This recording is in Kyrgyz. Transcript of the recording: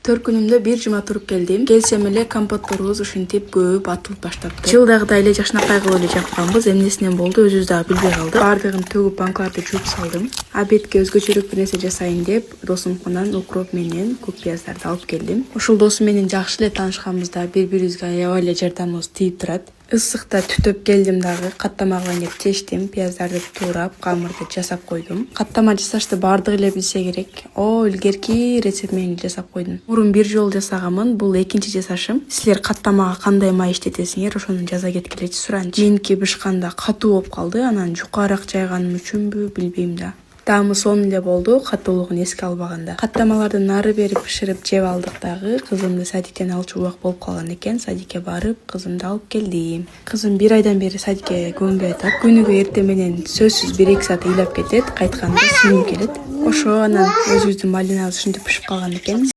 Төркүнүмдө бир жума туруп келдим. Келсем эле компотторубуз ушинтип көп атылып баштапты. Жылдагыдай эле жакшынакай кылып эле жапканбыз. Эмнесинен болду өзүбүз дагы билбей калдык. Баардыгын төгүп банкаларды жууп салдым. Обедке өзгөчөрөөк бир нерсе жасайын деп досумкунан укроп менен көк пияздарды алып келдим. Ушул досум менен жакшы эле таанышканбызда бири-бирибизге аябай эле жардамыбыз тийип турат. Ысыкта түтөп келдим дагы, каттама кылайын деп чечтим. Пияздарды туурап, камырды жасап койдум. Каттама жасашты баардыгы эле билсе керек. Илгерки рецепт менен жасап койдум. Мурун бир жолу жасаганмын, бул экинчи жасашым. Силер каттамага кандай май иштетесиңер, ошону жаза кеткилечи суранчы. Меники бышканда катуу болуп калды, анан жукараак жайганым үчүнбү билбейм да. Таамы сонун эле болду, катуулугун эске албаганда. Каттамаларды нары бери бышырып жеп алдык дагы. Кызымды садиктен алчу убак болуп калган экен. Садикке барып, кызымды алып келдим. Кызым 1 айдан бери садикке көнбөй атат. Күнүгө эртең менен сөзсүз 1-2 саат ыйлап кетет. Кайтканда сиңип келет. Ошо анан өзүбүздүн малинабыз ушинтип пышып калган экен.